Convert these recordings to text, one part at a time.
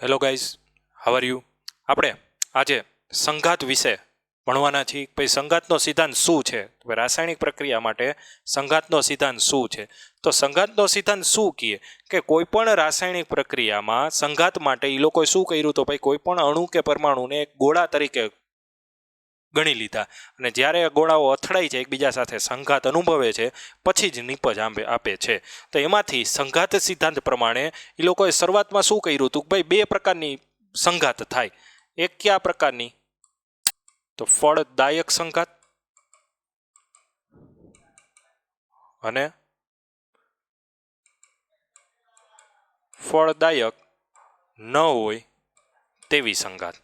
Hello guys, how are you? આપણે આજે સંઘાત વિશે ભણવાના છીએ. ભાઈ, સંઘાતનો સિદ્ધાંત શું છે? રાસાયણિક પ્રક્રિયા માટે સંઘાતનો સિદ્ધાંત શું છે? તો સંઘાતનો સિદ્ધાંત શું કહે કે કોઈ પણ રાસાયણિક પ્રક્રિયામાં સંઘાત માટે એ લોકોએ શું કર્યું? તો ભાઈ, કોઈ પણ અણુ કે પરમાણુને એક ગોળા તરીકે ગણી લીધા, અને જ્યારે ગોળાઓ અથડાઈ જાય એકબીજા સાથે સંઘાત અનુભવે છે પછી જ નીપજ આપે છે. તો એમાંથી સંઘાત સિદ્ધાંત પ્રમાણે એ લોકોએ શરૂઆતમાં શું કર્યું હતું? ભાઈ, બે પ્રકારની સંઘાત થાય. એક કયા પ્રકારની? તો ફળદાયક સંઘાત અને ફળદાયક ન હોય તેવી સંઘાત.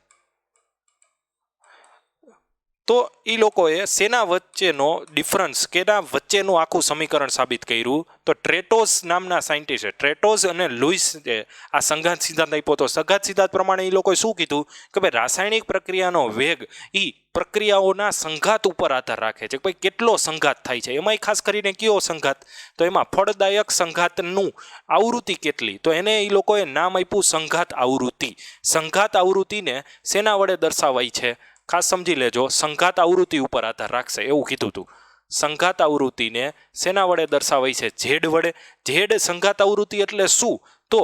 તો એ લોકોએ શેના વચ્ચેનો ડિફરન્સ, કેના વચ્ચેનું આખું સમીકરણ સાબિત કર્યું? તો ટ્રેટોસ નામના સાયન્ટિસ્ટે, ટ્રેટોસ અને લુઈસે આ સંઘાત સિદ્ધાંત આપ્યો. તો સંઘાત સિદ્ધાંત પ્રમાણે એ લોકોએ શું કીધું કે ભાઈ, રાસાયણિક પ્રક્રિયાનો વેગ એ પ્રક્રિયાઓના સંઘાત ઉપર આધાર રાખે છે. ભાઈ, કેટલો સંઘાત થાય છે, એમાંય ખાસ કરીને કયો સંઘાત? તો એમાં ફળદાયક સંઘાતનું આવૃત્તિ કેટલી? તો એને એ લોકોએ નામ આપ્યું સંઘાત આવૃત્તિ. સંઘાત આવૃત્તિને શેના વડે દર્શાવાય છે? ખાસ સમજી લેજો, સંઘાત આવૃત્તિ ઉપર આધાર રાખશે એવું કીધું હતું. સંઘાત આવૃત્તિને શેના વડે દર્શાવાય છે? ઝેડ વડે. ઝેડ સંઘાત આવૃત્તિ એટલે શું? તો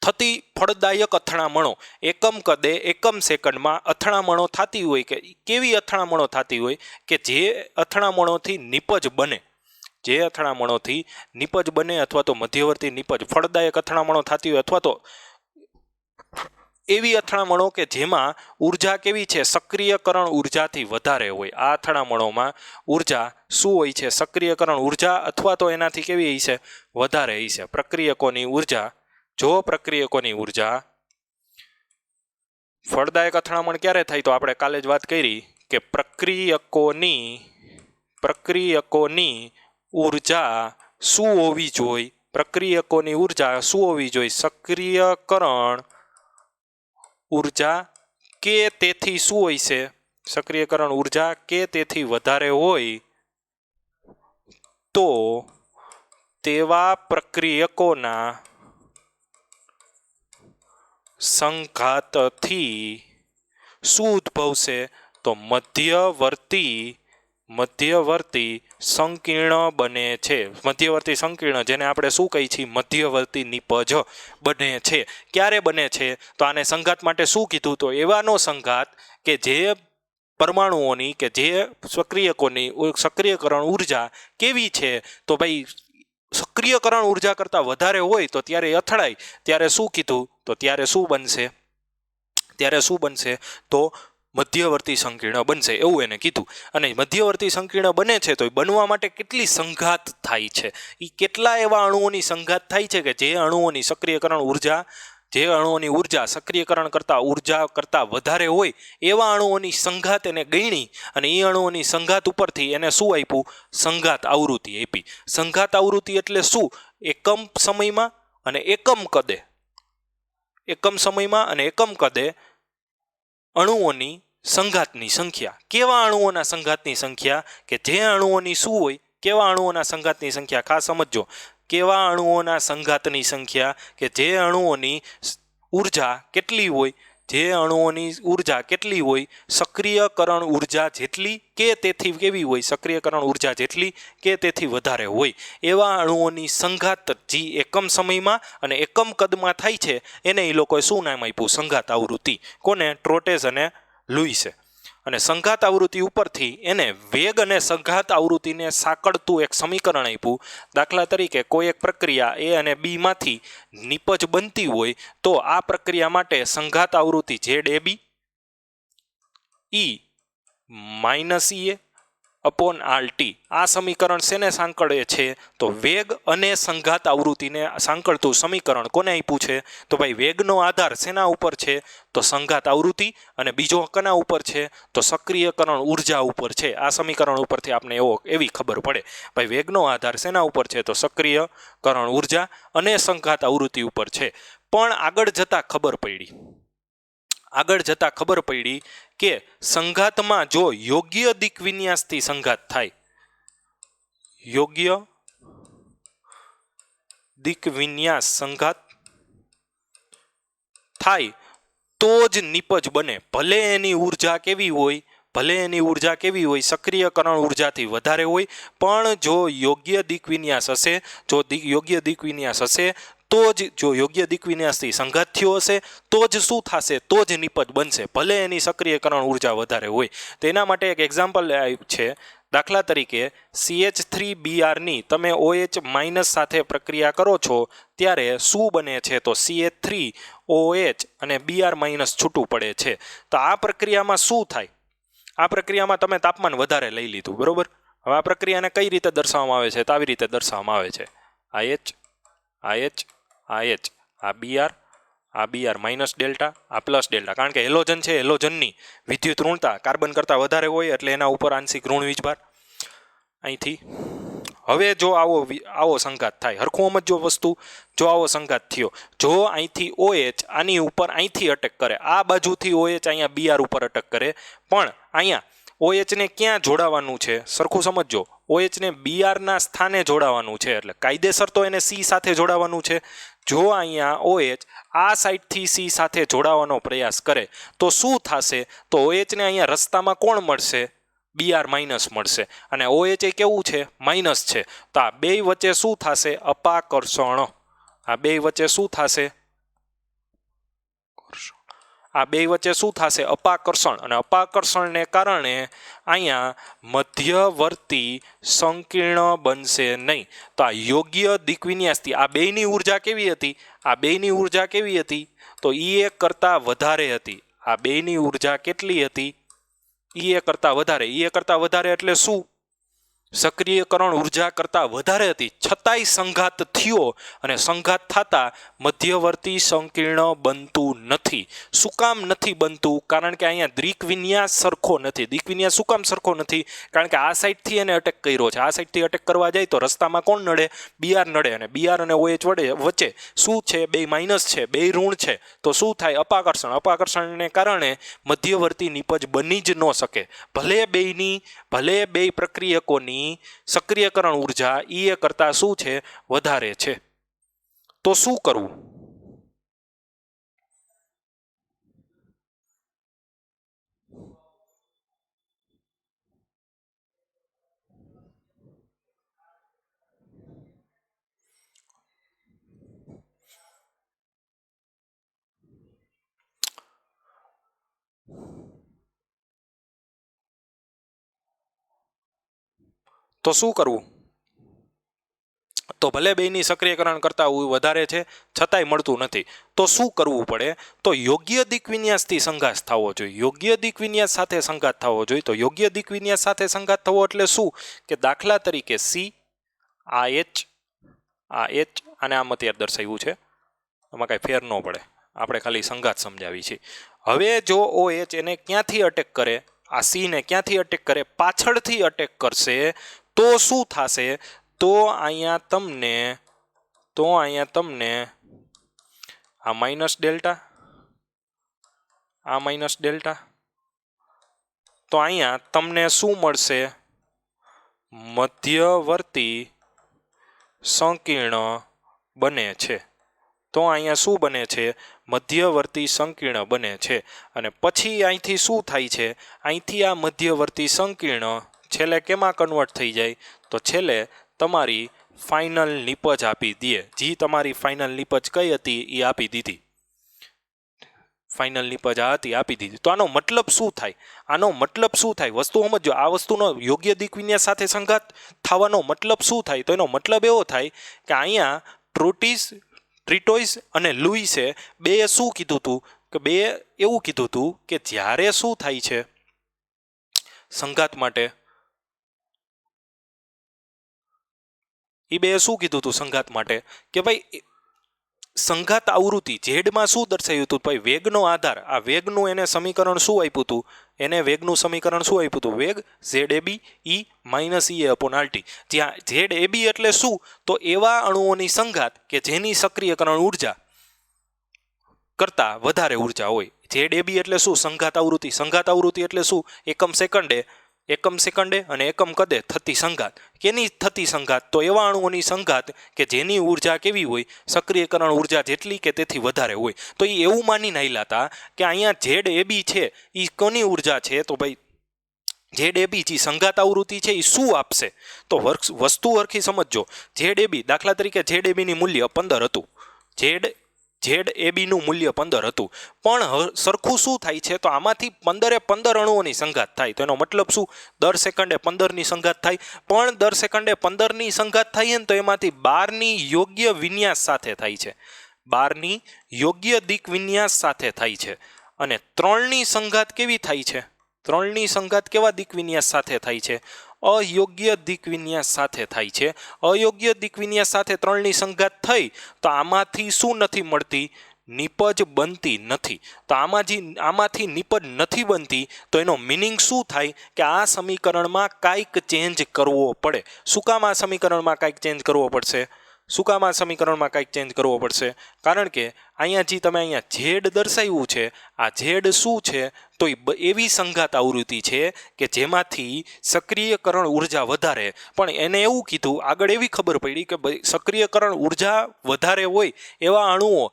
થતી ફળદાયક અથડામણો એકમ કદે એકમ સેકન્ડમાં અથડામણો થતી હોય, કે કેવી અથડામણો થતી હોય કે જે અથડામણોથી નિપજ બને, જે અથડામણોથી નિપજ બને અથવા તો મધ્યવર્તી નિપજ, ફળદાયક અથડામણો થતી હોય, અથવા તો એવી અથડામણો કે જેમાં ઉર્જા કેવી છે? સક્રિયકરણ ઉર્જાથી વધારે હોય. આ અથડામણોમાં ઉર્જા શું હોય છે? સક્રિયકરણ ઉર્જા અથવા તો એનાથી કેવી છે? વધારે છે. પ્રક્રિયકોની ઉર્જા, જો પ્રક્રિયકોની ઉર્જા, ફળદાયક અથડામણ ક્યારે થાય? તો આપણે કાલે જ વાત કરી કે પ્રક્રિયકોની ઉર્જા શું હોવી જોઈએ? પ્રક્રિયકોની ઉર્જા શું હોવી જોઈએ? સક્રિયકરણ ઉર્જા કે તેથી શું હોય છે? સક્રિયકરણ ઉર્જા કે તેથી વધારે હોય તો તેવા પ્રક્રિયકોના સંઘાતથી શું ઉદ્ભવશે? તો મધ્યવર્તી સંકીર્ણ બને છે. મધ્યવર્તી સંકીર્ણ, જેને આપણે શું કહીએ છીએ? મધ્યવર્તી નિપજ બને છે. ક્યારે બને છે? તો આને સંઘાત માટે શું કીધું? તો એવાનો સંઘાત કે જે પરમાણુઓની કે જે સક્રિયકરણ ઉર્જા કેવી છે? તો ભાઈ, સક્રિયકરણ ઉર્જા કરતાં વધારે હોય તો ત્યારે અથડાય, ત્યારે શું કીધું? તો ત્યારે શું બનશે? તો મધ્યવર્તી સંકીર્ણ બનશે એવું એને કીધું. અને મધ્યવર્તી સંકીર્ણ બને છે તો એ બનવા માટે કેટલી સંઘાત થાય છે? એ કેટલા એવા અણુઓની સંઘાત થાય છે કે જે અણુઓની ઉર્જા સક્રિયકરણ કરતાં વધારે હોય એવા અણુઓની સંઘાત એને ગણી, અને એ અણુઓની સંઘાત ઉપરથી એને શું આપ્યું? સંઘાત આવૃત્તિ આપી. સંઘાત આવૃત્તિ એટલે શું? એકમ સમયમાં અને એકમ કદે અણુઓની સંઘાતની સંખ્યા. કેવા અણુઓના સંઘાતની સંખ્યા? કે જે અણુઓની શું હોય? કેવા અણુઓના સંઘાતની સંખ્યા? ખાસ સમજો, કેવા અણુઓના સંઘાતની સંખ્યા કે જે અણુઓની ઉર્જા કેટલી હોય? સક્રિયકરણ ઉર્જા જેટલી કે તેથી કેવી હોય? સક્રિયકરણ ઉર્જા જેટલી કે તેથી વધારે હોય એવા અણુઓની સંઘાત જે એકમ સમયમાં અને એકમ કદમાં થાય છે એને એ લોકોએ શું નામ આપ્યું? સંઘાત આવૃત્તિ. કોને? ટ્રોટેસ અને લુઈસે. અને સંઘાત આવૃત્તિ ઉપરથી એને વેગ અને સંઘાત આવૃત્તિને સાંકળતું એક સમીકરણ આપ્યું. દાખલા તરીકે કોઈ એક પ્રક્રિયા એ અને બી માંથી નિપજ બનતી હોય તો આ પ્રક્રિયા માટે સંઘાત આવૃત્તિ ZAB -EA અપોન RT. આ સમીકરણ શેને સાંકળે છે? તો વેગ અને સંઘાત આવૃત્તિને સાંકળતું સમીકરણ કોને આપ્યું છે? તો ભાઈ, વેગનો આધાર શેના ઉપર છે? તો સંઘાત આવૃત્તિ. અને બીજો કના ઉપર છે? તો સક્રિયકરણ ઉર્જા ઉપર છે. આ સમીકરણ ઉપરથી આપણે એવી ખબર પડે, ભાઈ, વેગનો આધાર શેના ઉપર છે? તો સક્રિયકરણ ઉર્જા અને સંઘાત આવૃત્તિ ઉપર છે. પણ આગળ જતા ખબર પડી કે સંઘાતમાં જો યોગ્ય દિક વિન્યાસથી સંઘાત થાય, યોગ્ય દિક વિન્યાસ સંઘાત થાય તો જ નિપજ બને, ભલે એની ઉર્જા કેવી હોય, સક્રિયકરણ ઉર્જાથી વધારે હોય, પણ જો યોગ્ય દિક વિન્યાસ હશે તો જ, જો યોગ્ય દિક વિન્યાસથી સંઘાત થયો હશે તો જ શું થશે, તો જ નિપજ બનશે, ભલે એની સક્રિયકરણ ઉર્જા વધારે હોય. તેના માટે એક એક્ઝામ્પલ છે. દાખલા તરીકે CH3Br ની તમે OH- સાથે પ્રક્રિયા કરો છો ત્યારે શું બને છે, તો CH3OH અને Br- છૂટું પડે છે. તો આ પ્રક્રિયામાં શું થાય, આ પ્રક્રિયામાં તમે તાપમાન વધારે લઈ લીધું, બરોબર. હવે આ પ્રક્રિયાને કઈ રીતે દર્શાવવામાં આવે છે, તો આવી રીતે દર્શાવવામાં આવે છે. આ Br માઇનસ ડેલ્ટા, આ પ્લસ ડેલ્ટા, કારણ કે હેલોજન છે, હેલોજનની વિદ્યુત ઋણતા કાર્બન કરતાં વધારે હોય એટલે એના ઉપર આંશિક ઋણ વીજભાર. અહીંથી હવે જો આવો સંઘાત થાય, હરખું સમજો વસ્તુ, જો આવો સંઘાત થયો, જો અહીંથી OH આની ઉપર અહીંથી અટેક કરે, આ બાજુથી OH અહીંયા Br ઉપર અટેક કરે, પણ અહીંયા OH ને ક્યાં જોડાવાનું છે, સરખું સમજજો, OH ને Br ના સ્થાને જોડાવાનું છે, એટલે કાયદેસર તો એને C સાથે જોડાવાનું છે. જો અહીંયા OH આ સાઈડથી C સાથે જોડાવાનો પ્રયાસ કરે તો શું થશે, તો OH ને અહીંયા રસ્તામાં કોણ મળશે, Br- મળશે, અને OH એ કેવું છે, માઇનસ છે. તો આ બે વચ્ચે શું થશે, અપાકર્ષણ. આ બે વચ્ચે શું થશે, અપાકર્ષણ. અને અપાકર્ષણને કારણે અહીંયા મધ્યવર્તી સંકીર્ણ બનશે નહીં. તો આ યોગ્ય દિક વિન્યાસથી આ બેયની ઉર્જા કેવી હતી, તો E1 કરતાં વધારે હતી. આ બેયની ઉર્જા કેટલી હતી, E1 કરતાં વધારે એટલે શું, સક્રિયકરણ ઉર્જા કરતાં વધારે હતી, છતાંય સંઘાત થયો, અને સંઘાત થતા મધ્યવર્તી સંકીર્ણ બનતું નથી. શું કામ નથી બનતું, કારણ કે અહીંયા દિક વિન્યાસ સરખો નથી. દિક વિન્યાસ શું કામ સરખો નથી, કારણ કે આ સાઈડથી એને અટેક કર્યો છે, આ સાઈડથી અટેક કરવા જાય તો રસ્તામાં કોણ નડે, Br નડે, અને Br અને OH વચ્ચે શું છે, બે માઇનસ છે, બે ઋણ છે, તો શું થાય, અપાકર્ષણને કારણે મધ્યવર્તી નિપજ બની જ ન શકે. ભલે બે પ્રક્રિયકોની સક્રિયકરણ ઉર્જા E કરતાં શું છે, વધારે છે. તો શું કરવું, તો ભલે બેયની સક્રિયકરણ કરતાં વધારે છે છતાંય મળતું નથી. તો શું કરવું પડે, તો યોગ્ય દિક વિન્યાસથી સંઘાત થવો જોઈએ, યોગ્ય દિક વિન્યાસ સાથે સંઘાત થવો જોઈએ. તો યોગ્ય દિક વિન્યાસ સાથે સંઘાત થવો એટલે શું, કે દાખલા તરીકે C, આ H અને આમ અત્યારે દર્શાવ્યું છે, આમાં કાંઈ ફેર ન પડે, આપણે ખાલી સંઘાત સમજાવી છે. હવે જો OH એને ક્યાંથી અટેક કરે, આ C ને ક્યાંથી અટેક કરે, પાછળથી અટેક કરશે, તો શું થશે, તો અહીંયા તમને આ માઇનસ ડેલ્ટા, તો અહીંયા તમને શું મળશે, મધ્યવર્તી સંકીર્ણ બને છે. તો અહીંયા શું બને છે, મધ્યવર્તી સંકીર્ણ બને છે. અને પછી અહીંથી શું થાય છે, અહીંથી આ મધ્યવર્તી સંકીર્ણ છેલ્લે કેમાં કન્વર્ટ થઈ જાય, તો છેલ્લે તમારી ફાઇનલ નિપજ આપી દે. જે તમારી ફાઇનલ નિપજ કઈ હતી એ આપી દીધી, ફાઇનલ નિપજ આ હતી, આપી દીધી. તો આનો મતલબ શું થાય, વસ્તુ સમજો, આ વસ્તુનો યોગ્ય દિક વિન્યાસ સાથે સંઘાત થવાનો મતલબ શું થાય, તો એનો મતલબ એવો થાય કે અહીંયા ટ્રીટોઇસ અને લુઈસે બે શું કીધું હતું, કે બે એવું કીધું હતું કે જ્યારે શું થાય છે સંઘાત માટે, એ બે શું કીધું હતું સંઘાત માટે, કે ભાઈ સંઘાત આવૃત્તિ ઝેડમાં શું દર્શાવ્યું હતું, ભાઈ વેગનો આધાર, આ વેગનું એને સમીકરણ શું આપ્યું હતું, વેગ ZAB E માઇનસ EA/RT, જ્યાં ZAB એટલે શું, તો એવા અણુઓની સંઘાત કે જેની સક્રિયકરણ ઉર્જા કરતાં વધારે ઉર્જા હોય. ZAB એટલે શું, સંઘાત આવૃત્તિ એટલે શું, એકમ સેકન્ડે એકમ સેકન્ડે અને એકમ કદે થતી સંઘાત. કેની થતી સંઘાત? તો એવા અણુઓની સંઘાત કે જેની ઉર્જા કેવી હોય, સક્રિયકરણ ઉર્જા જેટલી કે તેથી વધારે હોય. તો એ એવું માની નાખ્યા હતા કે અહીંયા ઝેડ એબી છે એ કોની ઉર્જા છે? તો ભાઈ ઝેડ એબી જે સંઘાત આવૃત્તિ છે એ શું આપશે? તો વસ્તુ હરખી સમજજો. ઝેડ એબી, દાખલા તરીકે ઝેડ એબીની મૂલ્ય 15 હતું. ઝેડ એબીનું મૂલ્ય 15 હતું. પણ સરખું શું થાય છે? તો આમાંથી 15 અણુઓની સંઘાત થાય. તો એનો મતલબ શું? દર સેકન્ડે 15ની સંઘાત થાય. પણ દર સેકન્ડે 15ની સંઘાત થાય ને તો એમાંથી 12ની યોગ્ય વિન્યાસ સાથે થાય છે. 12ની યોગ્ય દિક વિન્યાસ સાથે થાય છે. અને 3ની સંઘાત કેવી થાય છે? 3ની સંઘાત કેવા દિક વિન્યાસ સાથે થાય છે? અયોગ્ય દિક વિન્યાસ સાથે થાય છે. અયોગ્ય દિક વિન્યાસ સાથે 3ની સંઘાત થઈ તો આમાંથી શું નથી મળતી? નિપજ બનતી નથી. તો આમાંથી નિપજ નથી બનતી તો એનો મિનિંગ શું થાય? કે આ સમીકરણમાં કાંઈક ચેન્જ કરવો પડે. શું કામ આ સમીકરણમાં કાંઈક ચેન્જ કરવો પડશે? શું કામ આ સમીકરણમાં કાંઈક ચેન્જ કરવો પડશે? કારણ કે અહીંયા જે તમે અહીંયા ઝેડ દર્શાવ્યું છે, આ ઝેડ શું છે? તો એવી સંઘાત આવૃત્તિ છે કે જેમાંથી સક્રિયકરણ ઉર્જા વધારે. પણ એને એવું કીધું, આગળ એવી ખબર પડી કે ભાઈ સક્રિયકરણ ઉર્જા વધારે હોય એવા અણુઓ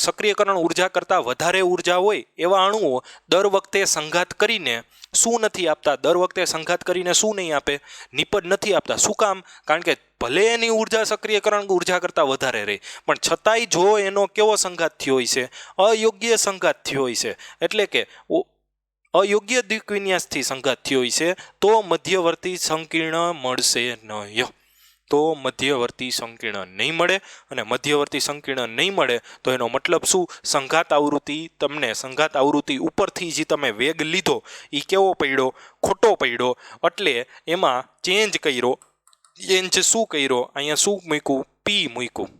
સક્રિયકરણ ઉર્જા કરતાં વધારે ઉર્જા હોય એવા અણુઓ દર વખતે સંઘાત કરીને શું નથી આપતા? દર વખતે સંઘાત કરીને શું નહીં આપે? નિપજ નથી આપતા. શું કામ? કારણ કે ભલે એની ઉર્જા સક્રિયકરણ ઉર્જા કરતાં વધારે રહે પણ છતાંય જો એનો કેવો સંઘાત થયો હોય છે? અયોગ્ય સંઘાત થયો હોય છે. એટલે કે અયોગ્ય દિક વિન્યાસથી સંઘાત થયો હોય છે તો મધ્યવર્તી સંકીર્ણ મળશે નહીં. તો મધ્યવર્તી સંકીર્ણ નહીં મળે. અને મધ્યવર્તી સંકીર્ણ નહીં મળે તો એનો મતલબ શું? સંઘાત આવૃત્તિ, તમને સંઘાત આવૃત્તિ ઉપરથી જે તમે વેગ લીધો એ કેવો પડ્યો? ખોટો પડ્યો. એટલે એમાં ચેન્જ કર્યો. ચેન્જ શું કર્યો? અહીંયા શું મૂક્યું? પી મૂક્યું.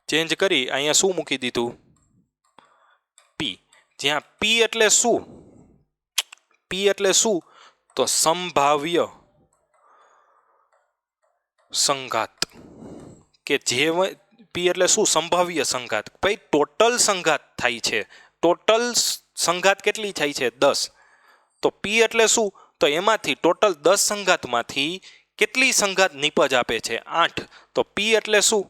ચેન્જ કરી અહીંયા શું મૂકી દીધું? પી. જ્યાં પી એટલે શું? પી એટલે શું? તો સંભાવ્ય સંઘાત. કે જે પી એટલે શું? સંભાવ્ય સંઘાત. ભાઈ ટોટલ સંઘાત થાય છે. ટોટલ સંઘાત કેટલી થાય છે? 10. તો પી એટલે શું? તો એમાંથી ટોટલ 10 સંઘાતમાંથી કેટલી સંઘાત નિપજ આપે છે? 8. તો પી એટલે શું?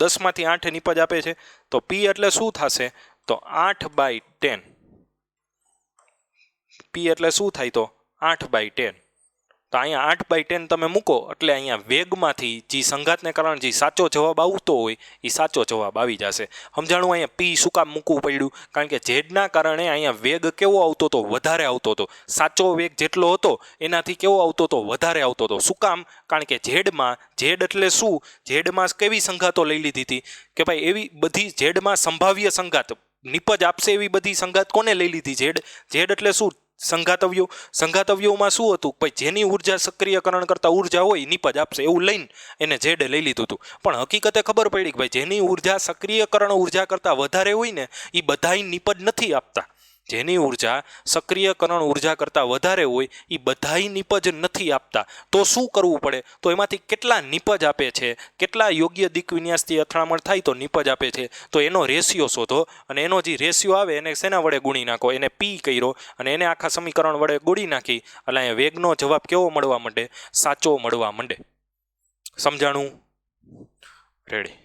10માંથી 8 નિપજ આપે છે. તો પી એટલે શું થશે? તો 8/10. પી એટલે શું થાય? તો 8/10. તો અહીંયા 8/10 તમે મૂકો એટલે અહીંયા વેગમાંથી જે સંઘાતને કારણે જે સાચો જવાબ આવતો હોય એ સાચો જવાબ આવી જશે. સમજાણું? અહીંયા પી શું કામ મૂકવું પડ્યું? કારણ કે ઝેડના કારણે અહીંયા વેગ કેવો આવતો હતો? વધારે આવતો હતો. સાચો વેગ જેટલો હતો એનાથી કેવો આવતો હતો? વધારે આવતો હતો. શું કામ? કારણ કે ઝેડ એટલે શું? ઝેડમાં કેવી સંઘાતો લઈ લીધી હતી કે ભાઈ એવી બધી ઝેડમાં સંભાવ્ય સંઘાત નિપજ આપશે એવી બધી સંઘાત કોને લઈ લીધી? ઝેડ એટલે શું? સંઘાતવ્યોમાં શું હતું? ભાઈ જેની ઉર્જા સક્રિયકરણ કરતા ઉર્જા હોય નિપજ આપશે એવું લઈને એને ઝેડે લઈ લીધું હતું. પણ હકીકતે ખબર પડી કે ભાઈ જેની ઉર્જા સક્રિયકરણ ઉર્જા કરતા વધારે હોય ને એ બધાય નિપજ નથી આપતા. જેની ઉર્જા સક્રિયકરણ ઉર્જા કરતાં વધારે હોય એ બધાય નિપજ નથી આપતા. તો શું કરવું પડે? તો એમાંથી કેટલા નિપજ આપે છે, કેટલા યોગ્ય દિક વિન્યાસથી અથડામણ થાય તો નિપજ આપે છે, તો એનો રેશિયો શોધો. અને એનો જે રેશિયો આવે એને શેના વડે ગુણી નાખો? એને પી કર્યો અને એને આખા સમીકરણ વડે ગુણી નાખી એટલે અહીંયા વેગનો જવાબ કેવો મળવા માંડે? સાચો મળવા માંડે. સમજાણું? રેડી.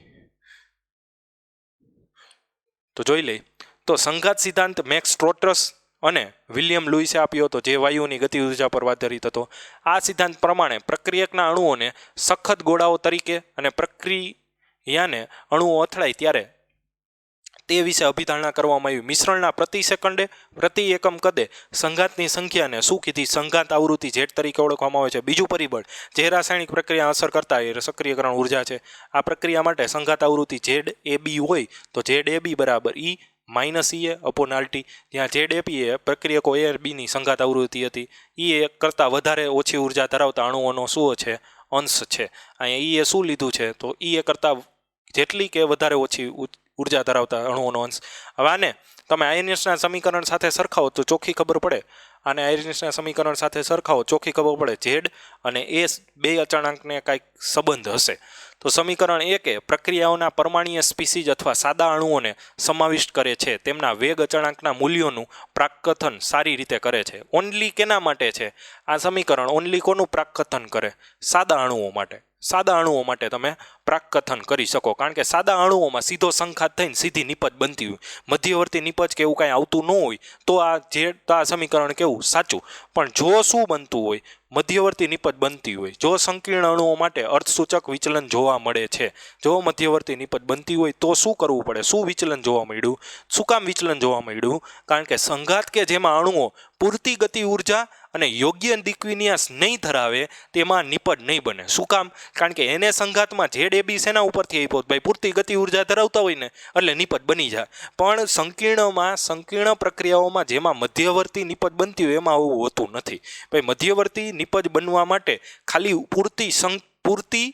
તો જોઈ લઈ. તો સંઘાત સિદ્ધાંત મેક્સ સ્ટોર્ટસ અને વિલિયમ લુઈસે આપ્યો હતો જે વાયુઓની ગતિ ઉર્જા પર આધારિત હતો. આ સિદ્ધાંત પ્રમાણે પ્રક્રિયકના અણુઓને સખત ગોળાઓ તરીકે અને પ્રક્રિયાને અણુઓ અથડાય ત્યારે તે વિશે અભિધારણા કરવામાં આવી. મિશ્રણના પ્રતિ સેકન્ડે પ્રતિ એકમ કદે સંઘાતની સંખ્યાને શું કીધી? સંઘાત આવૃત્તિ ઝેડ તરીકે ઓળખવામાં આવે છે. બીજું પરિબળ જે રાસાયણિક પ્રક્રિયા અસર કરતા એ સક્રિયકરણ ઉર્જા છે. આ પ્રક્રિયા માટે સંઘાત આવૃત્તિ ઝેડ એબી હોય તો ઝેડ એબી બરાબર ઈ માઇનસ ઈ એ અપોન આરટી. જ્યાં ઝેડ એપી એ પ્રક્રિયકો એ બીની સંઘાત આવૃત્તિ હતી. ઈ એ કરતાં વધારે ઓછી ઉર્જા ધરાવતા અણુઓનો શું છે? અંશ છે. અહીંયા ઈ એ શું લીધું છે? તો ઈ એ કરતાં જેટલી કે વધારે ઓછી ઉર્જા ધરાવતા અણુઓનો અંશ. હવે આને તમે આયનિયસના સમીકરણ સાથે સરખાવો તો ચોખ્ખી ખબર પડે. આને આયર્નસના સમીકરણ સાથે સરખાવો, ચોખ્ખી ખબર પડે ઝેડ અને એ બે અચળાંકને કાંઈક સંબંધ હશે. તો સમીકરણ 1 પ્રક્રિયાઓના પરમાણ્વીય સ્પીસીઝ અથવા સાદા અણુઓને સમાવિષ્ટ કરે છે, તેમના વેગ અચળાંકના મૂલ્યોનું પ્રાકકથન સારી રીતે કરે છે. ઓનલી કેના માટે છે આ સમીકરણ? ઓનલી કોનું પ્રાકકથન કરે? સાદા અણુઓ માટે. સાદા અણુઓ માટે તમે પ્રાકકથન કરી શકો, કારણ કે સાદા અણુઓમાં સીધો સંઘાત થઈને સીધી નિપજ બનતી હોય. મધ્યવર્તી નિપજ કે એવું કાંઈ આવતું ન હોય તો આ સમીકરણ કેવું સાચું. પણ જો શું બનતું હોય, મધ્યવર્તી નિપજ બનતી હોય, જો સંકીર્ણ અણુઓ માટે અર્થસૂચક વિચલન જોવા મળે છે, જો મધ્યવર્તી નિપજ બનતી હોય તો શું કરવું પડે? શું વિચલન જોવા મળ્યું? શું કામ વિચલન જોવા મળ્યું? કારણ કે સંઘાત કે જેમાં અણુઓ પૂરતી ગતિ ઉર્જા અને યોગ્ય દિક્વિન્યાસ નહીં ધરાવે તેમાં નિપજ નહીં બને. શું કામ? કારણ કે એને સંઘાતમાં ઝેડ એ બી શેના ઉપરથી આપ્યો? ભાઈ પૂરતી ગતિ ઉર્જા ધરાવતા હોય ને એટલે નિપજ બની જાય. પણ સંકીર્ણ પ્રક્રિયાઓમાં જેમાં મધ્યવર્તી નિપજ બનતી હોય એમાં આવું હોતું નથી. ભાઈ મધ્યવર્તી નિપજ બનવા માટે ખાલી પૂરતી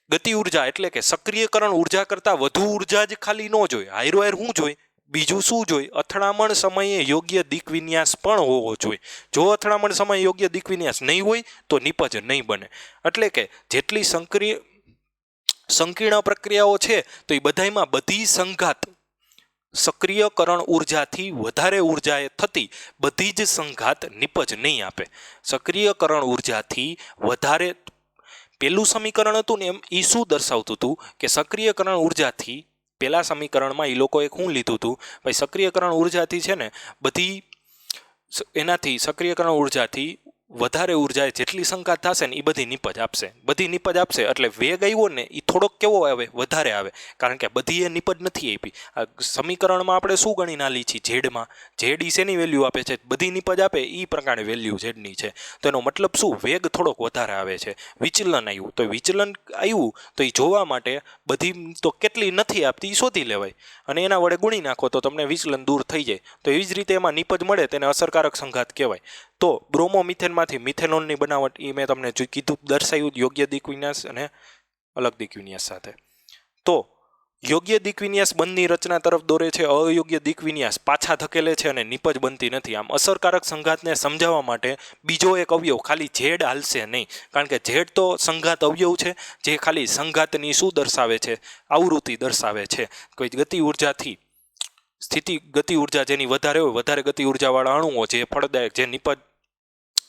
ગતિ ઉર્જા એટલે કે સક્રિયકરણ ઉર્જા કરતાં વધુ ઉર્જા જ ખાલી ન જોઈએ. હાયર શું જોઈએ? બીજું શું જોઈએ? અથડામણ સમયે યોગ્ય દિક વિન્યાસ પણ હોવો જોઈએ. જો અથડામણ સમયે યોગ્ય દિક વિન્યાસ નહીં હોય તો નિપજ નહીં બને. એટલે કે જેટલી સંકીર્ણ પ્રક્રિયાઓ છે તો એ બધામાં બધી સંઘાત સક્રિયકરણ ઉર્જાથી વધારે ઉર્જાએ થતી બધી જ સંઘાત નિપજ નહીં આપે. સક્રિયકરણ ઉર્જાથી વધારે પેલું સમીકરણ હતું ને એમ એ શું દર્શાવતું હતું કે સક્રિયકરણ ઉર્જાથી પેલા સમીકરણમાં એ લોકોએ શું લીધું હતું? ભાઈ સક્રિયકરણ ઉર્જાથી છે ને બધી એનાથી સક્રિયકરણ ઉર્જાથી વધારે ઉર્જાએ જેટલી સંઘાત થશે ને એ બધી નિપજ આપશે. બધી નિપજ આપશે એટલે વેગ આવ્યો ને એ થોડોક કેવો આવે? વધારે આવે. કારણ કે બધી એ નિપજ નથી આપી. આ સમીકરણમાં આપણે શું ગણી નાલી છીએ? ઝેડમાં ઝેડ ઈ શેની વેલ્યુ આપે છે? બધી નિપજ આપે એ પ્રકારે વેલ્યુ ઝેડની છે. તો એનો મતલબ શું? વેગ થોડોક વધારે આવે છે. વિચલન આવ્યું તો વિચલન આવ્યું તો એ જોવા માટે બધી તો કેટલી નથી આપતી એ શોધી લેવાય અને એના વડે ગુણી નાખો તો તમને વિચલન દૂર થઈ જાય. તો એવી જ રીતે એમાં નિપજ મળે તેને અસરકારક સંઘાત કહેવાય. તો બ્રોમોમિથેનમાંથી મિથેનોલની બનાવટ એ મેં તમને કીધું, દર્શાવ્યું યોગ્ય દિક વિન્યાસ અને અલગ દિક વિન્યાસ સાથે. તો યોગ્ય દિક વિન્યાસ બંધની રચના તરફ દોરે છે, અયોગ્ય દિક વિન્યાસ પાછા ધકેલે છે અને નિપજ બનતી નથી. આમ અસરકારક સંઘાતને સમજાવવા માટે બીજો એક અવયવ ખાલી ઝેડ હાલશે નહીં, કારણ કે ઝેડ તો સંઘાત અવયવ છે જે ખાલી સંઘાતની શું દર્શાવે છે? આવૃત્તિ દર્શાવે છે. કોઈ ગતિ ઉર્જાથી સ્થિતિ ગતિ ઉર્જા જેની વધારે હોય, વધારે ગતિ ઉર્જાવાળા અણુઓ જે ફળદાયક જે નિપજ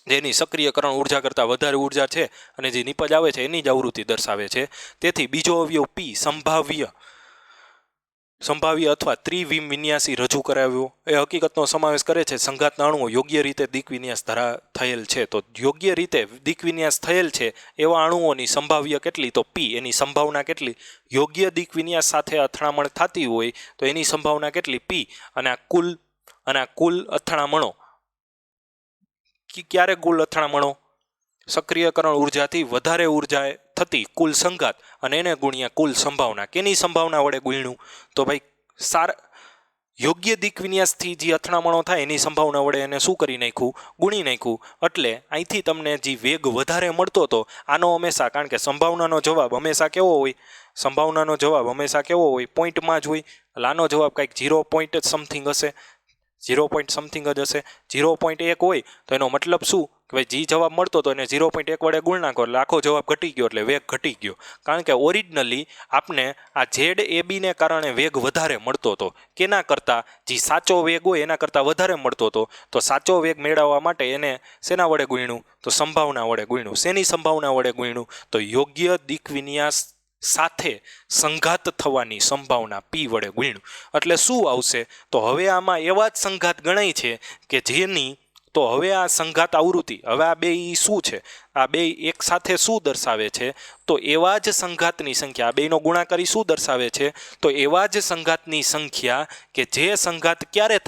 જેની સક્રિયકરણ ઉર્જા કરતાં વધારે ઉર્જા છે અને જે નિપજ આવે છે એની જ આવૃત્તિ દર્શાવે છે. તેથી બીજો અવયવ પી સંભાવ્ય અથવા ત્રિવિમ વિન્યાસી રજૂ કરાવ્યો એ હકીકતનો સમાવેશ કરે છે સંઘાતના અણુઓ યોગ્ય રીતે દિક વિન્યાસ થયેલ છે. તો યોગ્ય રીતે દિક વિન્યાસ થયેલ છે એવા અણુઓની સંભાવ્ય કેટલી? તો પી. એની સંભાવના કેટલી? યોગ્ય દિક વિન્યાસ સાથે અથડામણ થતી હોય તો એની સંભાવના કેટલી? પી. અને આ કુલ અથડામણો ક્યારે કુલ અથડામણો? સક્રિયકરણ ઉર્જાથી વધારે ઉર્જાએ થતી કુલ સંઘાત અને એને ગુણ્યા કુલ સંભાવના. કેની સંભાવના વડે ગુણ્યું? તો ભાઈ યોગ્ય દિક વિન્યાસથી જે અથડામણો થાય એની સંભાવના વડે એને શું કરી નાખ્યું? ગુણી નાખ્યું. એટલે અહીંથી તમને જે વેગ વધારે મળતો હતો આનો હંમેશા, કારણ કે સંભાવનાનો જવાબ હંમેશા કેવો હોય? સંભાવનાનો જવાબ હંમેશા કેવો હોય? પોઈન્ટમાં જ હોય. એટલે આનો જવાબ કંઈક 0 સમથિંગ હશે, 0 સમથિંગ જ હશે. 0.1 હોય તો એનો મતલબ શું કે ભાઈ જે જવાબ મળતો હતો એને 0.1 વડે ગુણ નાખો એટલે આખો જવાબ ઘટી ગયો, એટલે વેગ ઘટી ગયો. કારણ કે ઓરિજિનલી આપણે આ ઝેડ એ બીને કારણે વેગ વધારે મળતો હતો. કેના કરતાં? જે સાચો વેગ હોય એના કરતાં વધારે મળતો હતો. તો સાચો વેગ મેળવવા માટે એને શેના વડે ગુણ્યું? તો સંભાવના વડે ગુણ્યું. શેની સંભાવના વડે ગુણ્યું? તો યોગ્ય દિક વિન્યાસ સાથે સંઘાત થવાની સંભાવના પી વડે ગુણ્યું. એટલે શું આવશે? તો હવે આમાં એવા જ સંઘાત ગણાય છે કે જેની, તો હવે આ સંઘાત આવૃત્તિ, હવે આ બે શું છે? આ બે એક સાથે શું દર્શાવે છે? તો એવા જ સંઘાતની સંખ્યા, આ બેનો ગુણાકારી શું દર્શાવે છે? તો એવા જ સંઘાતની સંખ્યા કે જે સંઘાત ક્યારે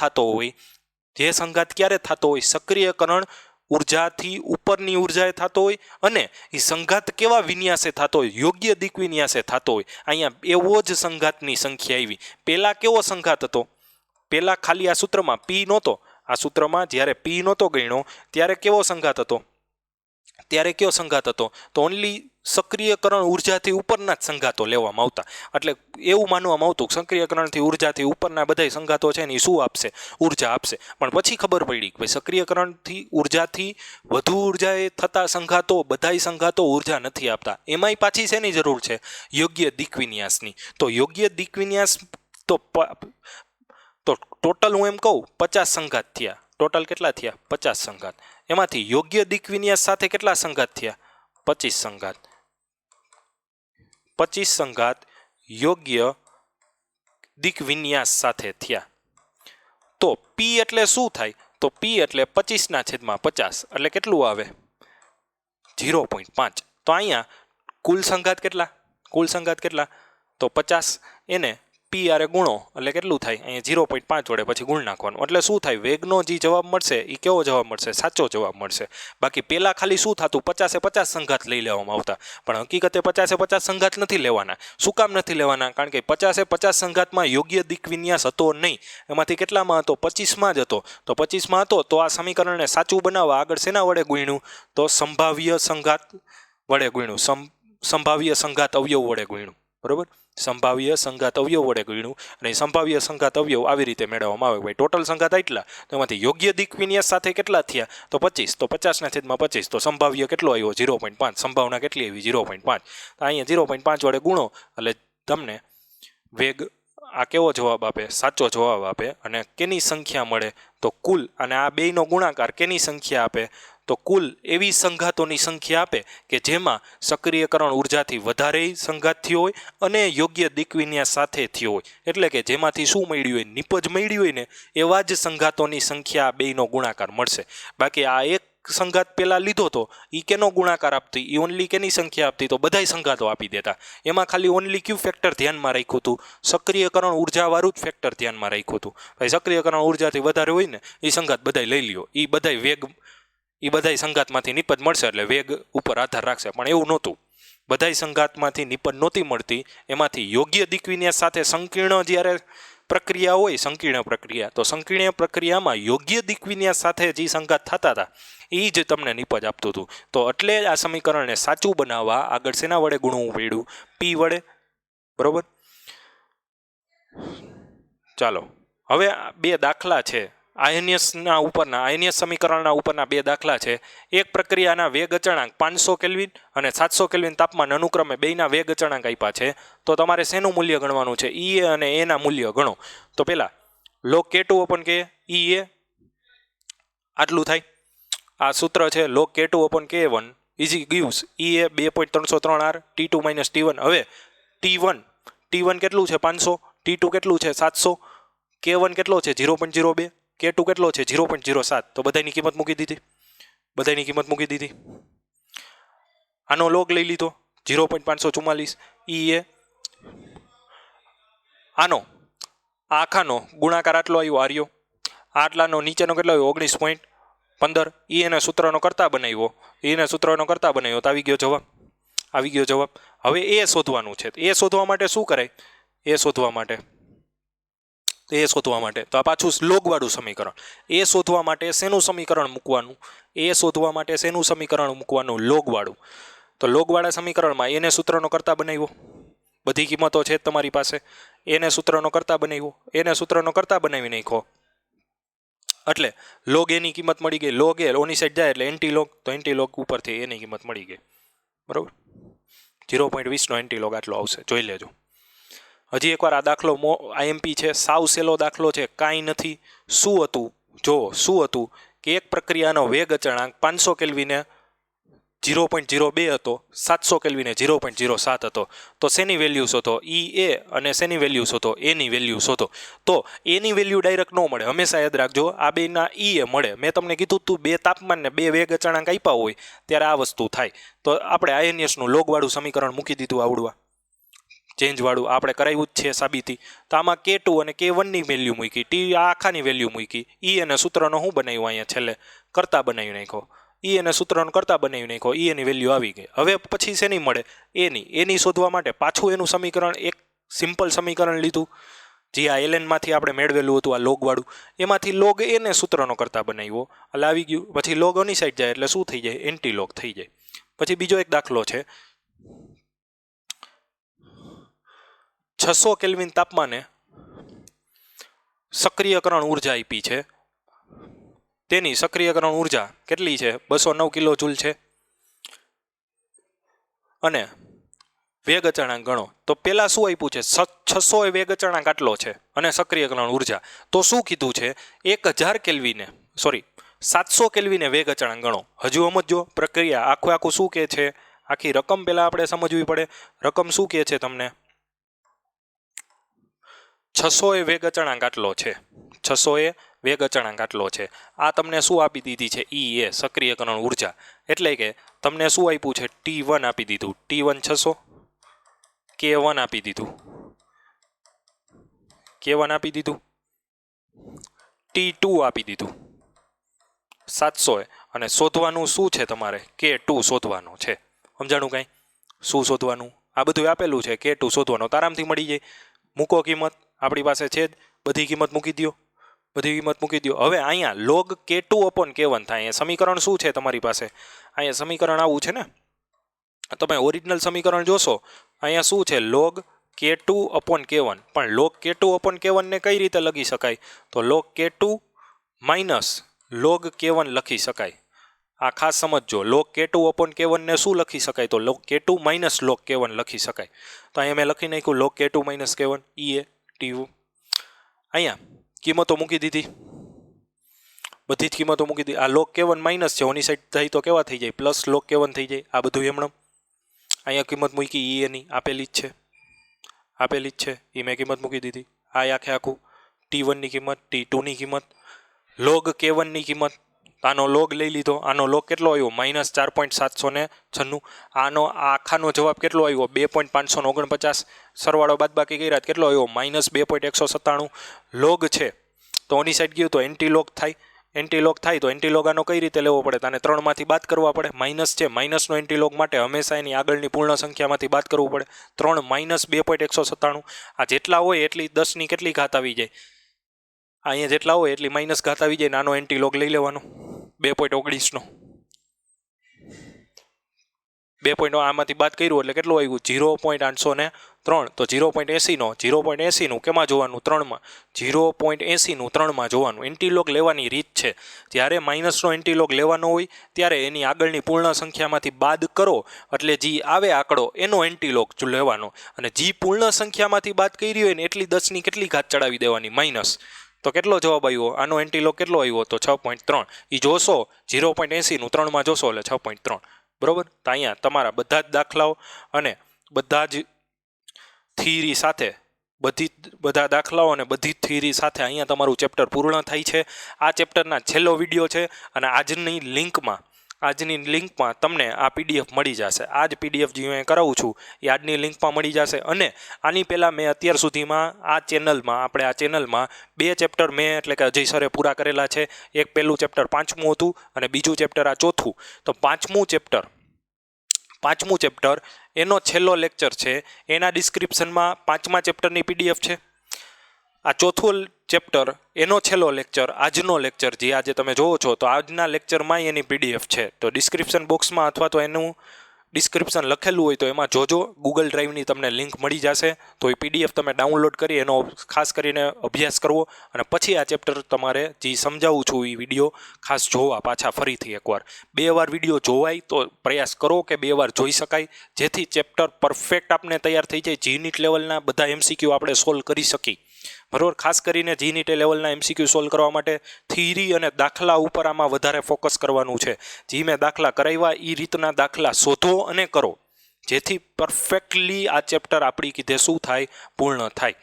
થતો હોય? સક્રિયકરણ ઉર્જાથી ઉપરની ઉર્જાએ થતો હોય અને એ સંઘાત કેવા વિન્યાસે થતો હોય? યોગ્ય દિક વિન્યાસે થતો હોય. અહીંયા એવો જ સંઘાતની સંખ્યા આવી. પહેલા કેવો સંઘાત હતો? પહેલા ખાલી આ સૂત્રમાં પી નહોતો. આ સૂત્રમાં જ્યારે પી નહોતો ગણ્યો ત્યારે કેવો સંઘાત હતો? ત્યારે કયો સંઘાત હતો? તો ઓનલી સક્રિયકરણ ઉર્જાથી ઉપરના જ સંઘાતો લેવામાં આવતા. એટલે એવું માનવામાં આવતું કે સક્રિયકરણથી ઉર્જાથી ઉપરના બધાય સંઘાતો છે ને એ શું આપશે? ઉર્જા આપશે. પણ પછી ખબર પડી કે ભાઈ સક્રિયકરણથી ઉર્જાથી વધુ ઉર્જાએ થતા સંઘાતો બધાય સંઘાતો ઉર્જા નથી આપતા. એમાંય પાછી શેની જરૂર છે? યોગ્ય દિક્વિન્યાસની. તો યોગ્ય દિક્વિન્યાસ તો ટોટલ હું એમ કહું 50 સંઘાત થયા. ટોટલ કેટલા થયા? 50 સંઘાત. એમાંથી યોગ્ય દિક્વિન્યાસ સાથે કેટલા સંઘાત થયા? 25 સંઘાત. 25 સંઘાત યોગ્ય દિક્વિન્યાસ સાથે થયા. તો પી એટલે શું થાય? તો પી એટલે 25/50 એટલે કેટલું આવે? 0.5. તો અહીંયા કુલ સંઘાત કેટલા? કુલ સંઘાત કેટલા? તો 50. એને પી આરે ગુણો એટલે કેટલું થાય? અહીંયા 0.5 વડે પછી ગુણ નાખવાનું. એટલે શું થાય? વેગનો જે જવાબ મળશે એ કેવો જવાબ મળશે? સાચો જવાબ મળશે. બાકી પહેલાં ખાલી શું થતું? 50-50 સંઘાત લઈ લેવામાં આવતા. પણ હકીકતે 50-50 સંઘાત નથી લેવાના. શું કામ નથી લેવાના? કારણ કે 50-50 સંઘાતમાં યોગ્ય દિક્વિન્યાસ હતો નહીં. એમાંથી કેટલામાં હતો? 25માં જ હતો. તો 25માં હતો તો આ સમીકરણને સાચું બનાવવા આગળ શેના વડે ગુણ્યું? તો સંભાવ્ય સંઘાત વડે ગુણ્યું. સંભાવ્ય સંઘાત અવયવ વડે ગુણ્યું. બરોબર? સંભાવ્ય સંઘાત અવયવ વડે ગુણ્યું. અને સંભાવ્ય સંઘાત અવયવ આવી રીતે મેળવવામાં આવે. ભાઈ ટોટલ સંઘાત એટલા. તો એમાંથી યોગ્ય દિક્વિન્યાસ સાથે કેટલા થયા? તો 25. તો 50/25. તો સંભાવ્ય કેટલો આવ્યો? 0.5. સંભાવના કેટલી આવી? 0.5. તો અહીંયા 0.5 વડે ગુણો એટલે તમને વેગ આ કેવો જવાબ આપે? સાચો જવાબ આપે. અને કેની સંખ્યા મળે? તો કુલ. અને આ બેયનો ગુણાકાર કેની સંખ્યા આપે? તો કુલ એવી સંઘાતોની સંખ્યા આપે કે જેમાં સક્રિયકરણ ઉર્જાથી વધારે સંઘાત થયો હોય અને યોગ્ય દિક્વિન્યાસ સાથે થયો હોય. એટલે કે જેમાંથી શું મળ્યું હોય? નિપજ મળ્યું હોય ને એવા જ સંઘાતોની સંખ્યા બેયનો ગુણાકાર મળશે. બાકી આ એક સંઘાત પહેલાં લીધો તો એ કેનો ગુણાકાર આપતી? એ ઓનલી કેની સંખ્યા આપતી? તો બધાય સંઘાતો આપી દેતા. એમાં ખાલી ઓનલી ક્યુ ફેક્ટર ધ્યાનમાં રાખ્યું હતું? સક્રિયકરણ ઉર્જાવાળું જ ફેક્ટર ધ્યાનમાં રાખ્યું હતું. ભાઈ સક્રિયકરણ ઉર્જાથી વધારે હોય ને એ સંઘાત બધાય લઈ લ્યો. એ બધાય વેગ એ બધાય સંઘાતમાંથી નિપજ મળશે એટલે વેગ ઉપર આધાર રાખશે. પણ એવું નહોતું. બધાય સંઘાતમાંથી નિપજ નહોતી મળતી. એમાંથી યોગ્ય દિક્વિન્યાસ સાથે સંકીર્ણ જ્યારે પ્રક્રિયા હોય, સંકીર્ણ પ્રક્રિયા, તો સંકીર્ણ પ્રક્રિયામાં યોગ્ય દિક્વિન્યાસ સાથે જે સંઘાત થતા હતા એ જ તમને નિપજ આપતું હતું. તો એટલે જ આ સમીકરણને સાચું બનાવવા આગળ શેના વડે ગુણવું પડ્યું? પી વડે. બરોબર? ચાલો હવે બે દાખલા છે આયનિયસ સમીકરણના ઉપરના બે દાખલા છે. એક પ્રક્રિયાના વેગ અચળાંક 500 કેલ્વિન અને 700 કેલ્વિન તાપમાન અનુક્રમે બેયના વેગ અચળાંક આપ્યા છે. તો તમારે શેનું મૂલ્ય ગણવાનું છે? ઈ અને એના મૂલ્ય ગણો. તો પહેલા log K2/K ઈ એ આટલું થાય. આ સૂત્ર છે log K2/K1 is gives E A 2.303 r T2 - T1. હવે T1 કેટલું છે? 500. T2 કેટલું છે? 700. K1 કેટલો છે? 0.02. K2 કેટલો છે? 0.07. તો બધાની કિંમત મૂકી દીધી. આનો લોગ લઈ લીધો 0.544. ઈ એ આનો આખાનો ગુણાકાર આટલો આવ્યો આર્યો. આટલાનો નીચેનો કેટલો આવ્યો? 19.15. ઈ એને સૂત્રનો કરતા બનાવ્યો. તો આવી ગયો જવાબ. હવે એ શોધવાનું છે. એ શોધવા માટે શું કરાય? એ શોધવા માટે તો આ પાછું લોગવાળું સમીકરણ. એ શોધવા માટે શેનું સમીકરણ મૂકવાનું? લોગવાળું. તો લોગવાળા સમીકરણમાં એને સૂત્રનો કરતા બનાવ્યો. બધી કિંમતો છે તમારી પાસે. એને સૂત્રનો કરતા બનાવી નાખો એટલે લોગ એની કિંમત મળી ગઈ. લોગ એ ઓની સાઈડ જાય એટલે એન્ટી લોગ. તો એન્ટી લોગ ઉપરથી એની કિંમત મળી ગઈ. બરાબર? 0.20 નો એન્ટી લોગ આટલો આવશે. જોઈ લેજો. હજી એકવાર આ દાખલો આઈએમપી છે. સાવ સહેલો દાખલો છે, કાંઈ નથી. શું હતું કે એક પ્રક્રિયાનો વેગ અચળાંક 500 કેલ્વિને 0.02 હતો, 700 કેલ્વિને 0.07 હતો. તો શેની વેલ્યુ શોધો? ઈ એ અને શેની વેલ્યુ શોધો? એની વેલ્યુ શોધો. તો એની વેલ્યુ ડાયરેક્ટ ન મળે. હંમેશા યાદ રાખજો આ બેના ઈ એ મળે. મેં તમને કીધું તું બે તાપમાન ને બે વેગ અચળાંક આપ્યા હોય ત્યારે આ વસ્તુ થાય. તો આપણે આયનિયસનું લોગવાળું સમીકરણ મૂકી દીધું આવડવા. ચેન્જવાળું આપણે કરાવ્યું જ છે સાબિતી. તો આમાં K2 અને K1ની વેલ્યુ મૂકી, ટી આખાની વેલ્યુ મૂકી. ઈ અને સૂત્રનો શું બનાવ્યું? અહીંયા છેલ્લે કરતા બનાવી નાખો. ઈ અને સૂત્રનો કરતા બનાવી નાખો. ઈ એની વેલ્યુ આવી ગઈ. હવે પછી શેની મળે? એની શોધવા માટે પાછું એનું સમીકરણ, એક સિમ્પલ સમીકરણ લીધું જે આ એલએનમાંથી આપણે મેળવેલું હતું, આ લોગવાળું. એમાંથી લોગ એને સૂત્રનો કરતા બનાવ્યો એટલે આવી ગયું. પછી લોગ ઓની સાઈડ જાય એટલે શું થઈ જાય? એન્ટી લોગ થઈ જાય. પછી બીજો એક દાખલો છે 600 કેલ્વિન તાપમાને સક્રિયકરણ ઉર્જા આપી છે, તેની સક્રિયકરણ ઉર્જા કેટલી છે? 209 કિલો જૂલ છે. અને વેગ અચળાંક ગણો તો પેલા શું આપ્યું છે? 600 એ વેગ અચળાંક આટલો છે અને સક્રિયકરણ ઉર્જા તો શું કીધું છે? 1000 કેલ્વિને 700 કેલ્વિને વેગ અચળાંક ગણો. હજુ સમજો પ્રક્રિયા આખું શું કહે છે, આખી રકમ પહેલા આપણે સમજવી પડે. રકમ શું કહે છે તમને? 600 એ વેગ અચળાંક આટલો છે, 600 એ વેગ અચળાંક આટલો છે. આ તમને શું આપી દીધી છે? ઈ એ સક્રિયકરણ ઉર્જા. એટલે કે તમને શું આપ્યું છે? T1 આપી દીધું, T1 600, K1 આપી દીધું, K1 આપી દીધું, T2 આપી દીધું 700 અને શોધવાનું શું છે તમારે? K2 શોધવાનું છે. સમજાણું કાંઈ? શું શોધવાનું? આ બધું આપેલું છે, K2 શોધવાનું. આરામથી મળી જાય. મૂકો કિંમત, આપણી પાસે છે જ, બધી કિંમત મૂકી દો, બધી કિંમત મૂકી દો. હવે અહીંયા log K2 upon K1 થાય. અહીંયા સમીકરણ શું છે તમારી પાસે? અહીંયા સમીકરણ આવું છે ને, તમે ઓરિજિનલ સમીકરણ જોશો, અહીંયા શું છે? log K2 upon K1. પણ log K2 upon K1 ને કઈ રીતે લખી શકાય? તો log K2 minus log K1 લખી શકાય. આ ખાસ સમજજો. log K2 upon K1 ને શું લખી શકાય? તો log K2 minus log K1 લખી શકાય. તો અહીંયા મેં લખી નાખ્યું log K2 માઇનસ K1 એ T2. અહીંયા કિંમતો મૂકી દીધી, બધી જ કિંમતો મૂકી દીધી. આ log K1 માઇનસ છે, ઓની સાઈડ થાય તો કેવા થઈ જાય? પ્લસ log K1 થઈ જાય. આ બધું એમણે અહીંયા કિંમત મૂકી, એ એની આપેલી જ છે, આપેલી જ છે, એ મેં કિંમત મૂકી દીધી. આ આખું T1 ની કિંમત, T2 ની કિંમત, log K1 ની કિંમત, આનો લોગ લઈ લીધો. આનો લોગ કેટલો આવ્યો? -4.796. આનો આખાનો જવાબ કેટલો આવ્યો? 2.549. સરવાળો બાદબાકી કર્યા કેટલો આવ્યો? -2.197. લોગ છે તો ઓની સાઈડ ગયું તો એન્ટી લોગ થાય. એન્ટી લોગ થાય તો એન્ટી લોગ આનો કઈ રીતે લેવો પડે? આને 3માંથી બાદ કરવા પડે. માઇનસ છે, માઇનસનો એન્ટી લોગ માટે હંમેશા એની આગળની પૂર્ણ સંખ્યામાંથી બાદ કરવું પડે. 3 - 2.197. આ જેટલા હોય એટલી 10ની કેટલી ઘાત આવી જાય? અહીંયા જેટલા હોય એટલી માઇનસ ઘાત આવી જાય. નાનો એન્ટી લોગ લઈ લેવાનો 2.19નો. 2. આમાંથી બાદ કર્યું એટલે કેટલું આવ્યું? 0.803. તો 0.80નું કેમાં જોવાનું? 3માં. 0.80નું 3માં જોવાનું. એન્ટીલોગ લેવાની રીત છે, જ્યારે માઇનસનો એન્ટીલોગ લેવાનો હોય ત્યારે એની આગળની પૂર્ણ સંખ્યામાંથી બાદ કરો એટલે જે આવે આંકડો એનો એન્ટીલોગ લેવાનો, અને જે પૂર્ણ સંખ્યામાંથી બાદ કરી હોય ને એટલી 10ની કેટલી ઘાત ચડાવી દેવાની? માઇનસ. તો કેટલો જવાબ આવ્યો? આનો એન્ટીલોગ કેટલો આવ્યો? તો 6.3. એ જોશો 0.80નું 3માં જોશો એટલે 6.3. બરોબર. તો અહીંયા તમારા બધા જ દાખલાઓ અને બધા જ થિયરી સાથે બધા દાખલાઓ અને બધી થિયરી સાથે અહીંયા તમારું ચેપ્ટર પૂર્ણ થાય છે. આ ચેપ્ટરના છેલ્લો વિડીયો છે અને આજની લિંકમાં તમને આ PDF મળી જશે. આ જ PDF જે હું કરાવું છું એ આજની લિંકમાં મળી જશે. અને આની પહેલાં મેં અત્યાર સુધીમાં આ ચેનલમાં 2 ચેપ્ટર મેં એટલે કે અજય સરે પૂરા કરેલા છે. એક પહેલું ચેપ્ટર 5મું હતું અને બીજું ચેપ્ટર આ 4થું. તો 5મું ચેપ્ટર એનો છેલ્લો લેક્ચર છે, એના ડિસ્ક્રિપ્શનમાં 5મા ચેપ્ટરની PDF છે. આ 4થું ચેપ્ટર એનો છેલ્લો લેક્ચર, આજનો લેક્ચર જે આજે તમે જોવો છો, તો આજના લેક્ચરમાં એની PDF છે. તો ડિસ્ક્રિપ્શન બોક્સમાં અથવા તો એનું ડિસ્ક્રિપ્શન લખેલું હોય તો એમાં જોજો. ગૂગલ ડ્રાઈવની તમને લિંક મળી જશે. તો એ PDF તમે ડાઉનલોડ કરી એનો ખાસ કરીને અભ્યાસ કરવો અને પછી આ ચેપ્ટર તમારે જે સમજાવું છું એ વિડીયો ખાસ જોવા પાછા ફરીથી એકવાર. 2 વાર વિડીયો જોવાય તો પ્રયાસ કરો કે 2 વાર જોઈ શકાય, જેથી ચેપ્ટર પરફેક્ટ આપણે તૈયાર થઈ જાય. જીનિટ લેવલના બધા MCQ આપણે સોલ્વ કરી શકીએ. બરાબર. ખાસ કરીને જીનિટ લેવલના MCQ સોલ્વ કરવા માટે થિયરી અને દાખલા ઉપર આમાં વધારે ફોકસ કરવાનું છે. જે મેં દાખલા કરાવ્યા એ રીતના દાખલા શોધો અને કરો, જેથી પરફેક્ટલી આ ચેપ્ટર આપણી કીધે શું થાય? પૂર્ણ થાય.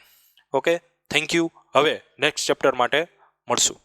Okay, thank you. હવે નેક્સ્ટ ચેપ્ટર માટે મળશું.